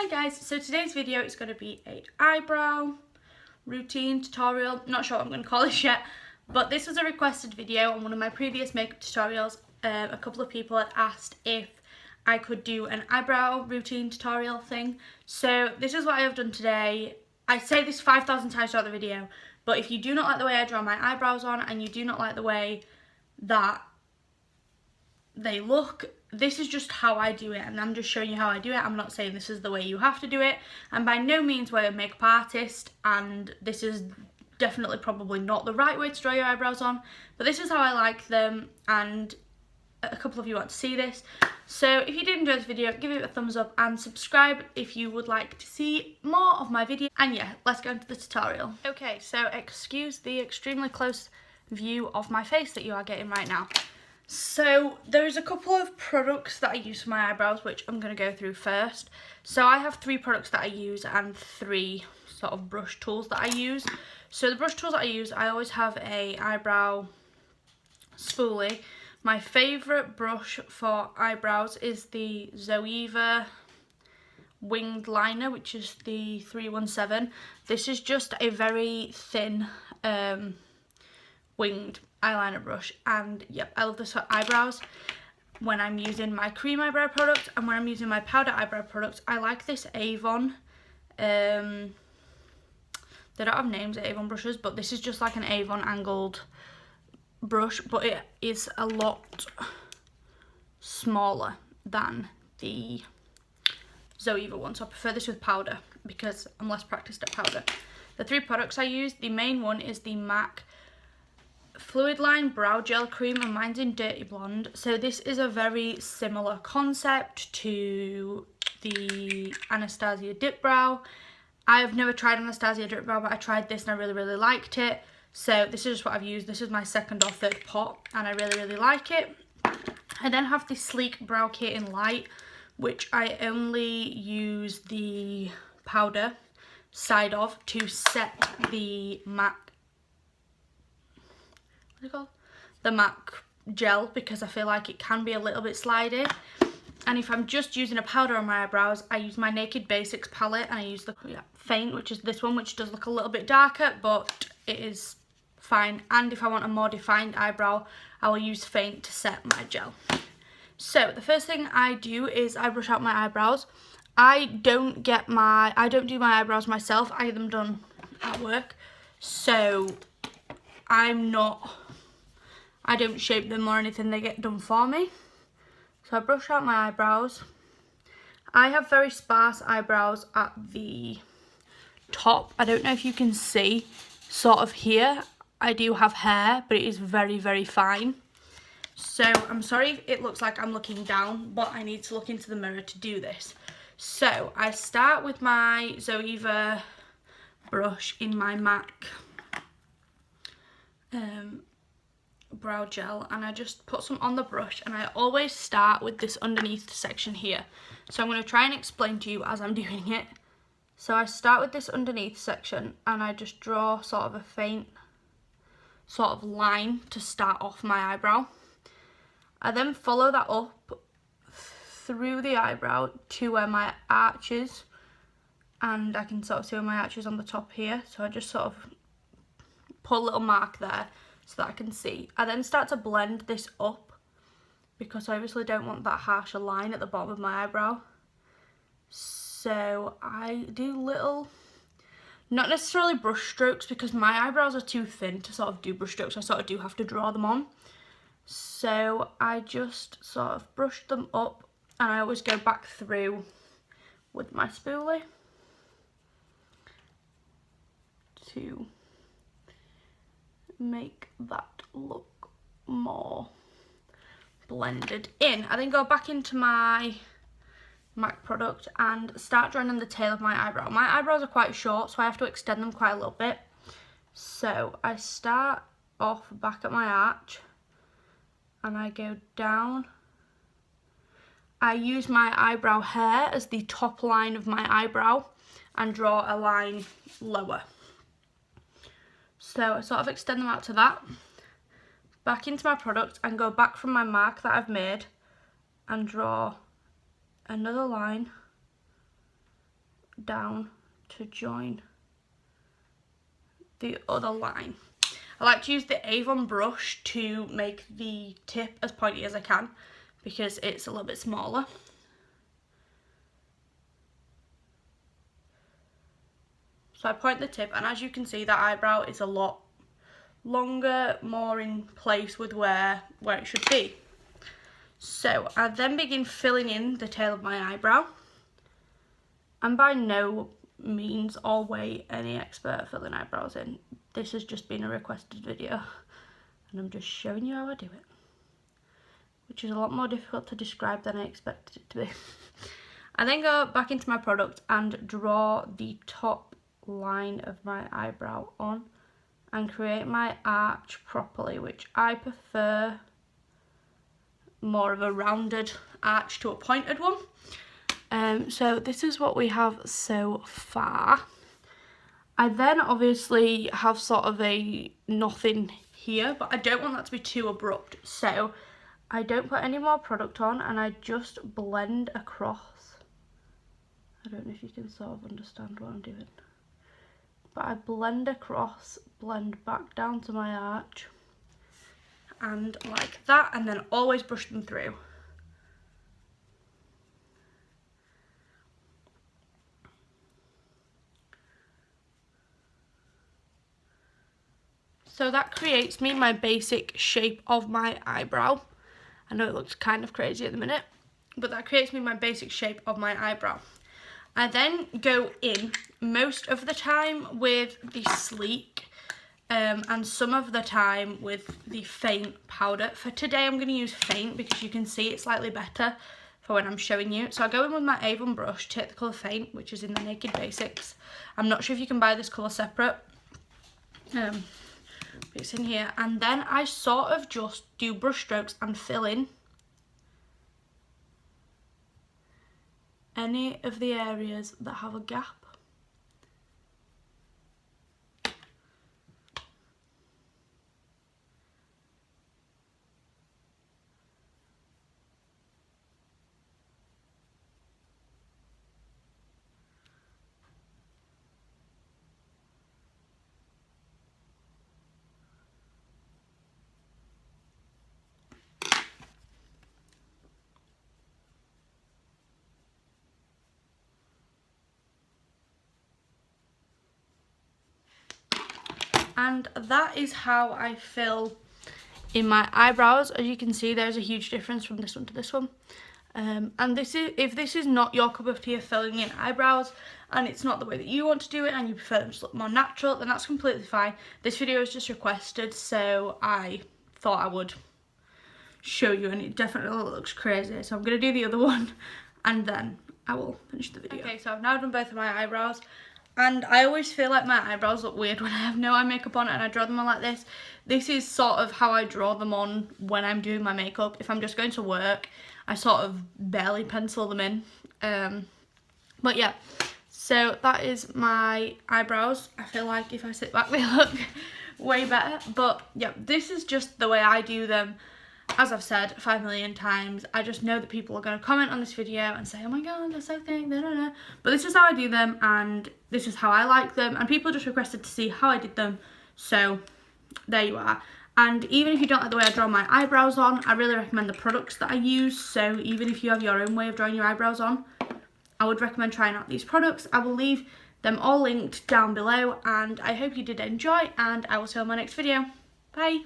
Hi guys, so today's video is going to be an eyebrow routine tutorial. Not sure what I'm going to call this yet, but this was a requested video on one of my previous makeup tutorials. A couple of people had asked if I could do an eyebrow routine tutorial thing. So this is what I have done today. I say this 5,000 times throughout the video, but if you do not like the way I draw my eyebrows on and you do not like the way that they look, this is just how I do it, and I'm just showing you how I do it. I'm not saying this is the way you have to do it. I'm by no means a makeup artist, and this is definitely probably not the right way to draw your eyebrows on, but this is how I like them, and a couple of you want to see this. So if you did enjoy this video, give it a thumbs up and subscribe if you would like to see more of my videos. And yeah, let's go into the tutorial. Okay, so excuse the extremely close view of my face that you are getting right now. So there's a couple of products that I use for my eyebrows, which I'm going to go through first. So I have 3 products that I use and 3 sort of brush tools that I use. So the brush tools that I use, I always have a eyebrow spoolie. My favourite brush for eyebrows is the Zoeva winged liner, which is the 317. This is just a very thin winged eyeliner brush, and yep, I love this for eyebrows when I'm using my cream eyebrow product, and when I'm using my powder eyebrow product I like this Avon. They don't have names, Avon brushes, but this is just like an Avon angled brush, but it is a lot smaller than the Zoeva one, so I prefer this with powder because I'm less practiced at powder. The 3 products I use, the main one is the MAC Fluid Line Brow Gel Cream, and mine's in Dirty Blonde. So this is a very similar concept to the Anastasia Dip Brow. I have never tried Anastasia Dip Brow, but I tried this and I really liked it. So this is just what I've used. This is my 2nd or 3rd pot and I really like it. I then have the Sleek Brow Kit in Light, which I only use the powder side of to set the MAC, what's it called? The MAC gel, because I feel like it can be a little bit slidey. And if I'm just using a powder on my eyebrows, I use my Naked Basics palette and I use the Faint, which is this one, which does look a little bit darker, but it is fine. And if I want a more defined eyebrow, I will use Faint to set my gel. So the first thing I do is I brush out my eyebrows. I don't do my eyebrows myself. I get them done at work. So I don't shape them or anything, they get done for me. So I brush out my eyebrows. I have very sparse eyebrows at the top. I don't know if you can see, sort of here, I do have hair, but it is very fine. So I'm sorry if it looks like I'm looking down, but I need to look into the mirror to do this. So I start with my Zoeva brush in my MAC brow gel, and I just put some on the brush, and I always start with this underneath section here. So I'm going to try and explain to you as I'm doing it. So I start with this underneath section and I just draw sort of a faint sort of line to start off my eyebrow. I then follow that up through the eyebrow to where my arch is, and I can sort of see where my arch is on the top here, so I just sort of put a little mark there so that I can see. I then start to blend this up because I obviously don't want that harsher line at the bottom of my eyebrow. So I do little, not necessarily brush strokes because my eyebrows are too thin to sort of do brush strokes. I sort of do have to draw them on. So I just sort of brush them up, and I always go back through with my spoolie to make that look more blended in. I then go back into my MAC product and start drawing on the tail of my eyebrow. My eyebrows are quite short, so I have to extend them quite a little bit. So I start off back at my arch and I go down. I use my eyebrow hair as the top line of my eyebrow and draw a line lower. So I sort of extend them out to that, back into my product, and go back from my mark that I've made and draw another line down to join the other line. I like to use the Avon brush to make the tip as pointy as I can because it's a little bit smaller. So I point the tip, and as you can see, that eyebrow is a lot longer, more in place with where it should be. So I then begin filling in the tail of my eyebrow. I'm by no means or way any expert at filling eyebrows in. This has just been a requested video and I'm just showing you how I do it, which is a lot more difficult to describe than I expected it to be. I then go back into my product and draw the top line of my eyebrow on and create my arch properly, which I prefer more of a rounded arch to a pointed one. So this is what we have so far. I then obviously have sort of a nothing here, but I don't want that to be too abrupt, so I don't put any more product on and I just blend across. I don't know if you can sort of understand what I'm doing, but I blend across, blend back down to my arch, and like that, and then always brush them through. So that creates me my basic shape of my eyebrow. I know it looks kind of crazy at the minute, but that creates me my basic shape of my eyebrow. I then go in most of the time with the sleek and some of the time with the faint powder. For today I'm going to use faint because you can see it slightly better for when I'm showing you. So I go in with my Avon brush, take the colour faint, which is in the Naked Basics. I'm not sure if you can buy this colour separate. It's in here, and then I sort of just do brush strokes and fill in any of the areas that have a gap. And that is how I fill in my eyebrows. As you can see, there's a huge difference from this one to this one. And this is, if this is not your cup of tea of filling in eyebrows and it's not the way that you want to do it and you prefer them to look more natural, then that's completely fine. This video is just requested, so I thought I would show you, and it definitely looks crazy. So I'm going to do the other one and then I will finish the video. Okay, so I've now done both of my eyebrows. And I always feel like my eyebrows look weird when I have no eye makeup on and I draw them on like this. This is sort of how I draw them on when I'm doing my makeup. If I'm just going to work, I sort of barely pencil them in. But yeah, so that is my eyebrows. I feel like if I sit back they look way better. But yeah, this is just the way I do them. As I've said 5 million times, I just know that people are going to comment on this video and say, oh my god, they're so thick, da, da, da. But this is how I do them, and this is how I like them, and people just requested to see how I did them, so there you are. And even if you don't like the way I draw my eyebrows on, I really recommend the products that I use. So even if you have your own way of drawing your eyebrows on, I would recommend trying out these products. I will leave them all linked down below, and I hope you did enjoy, and I will see you on my next video. Bye!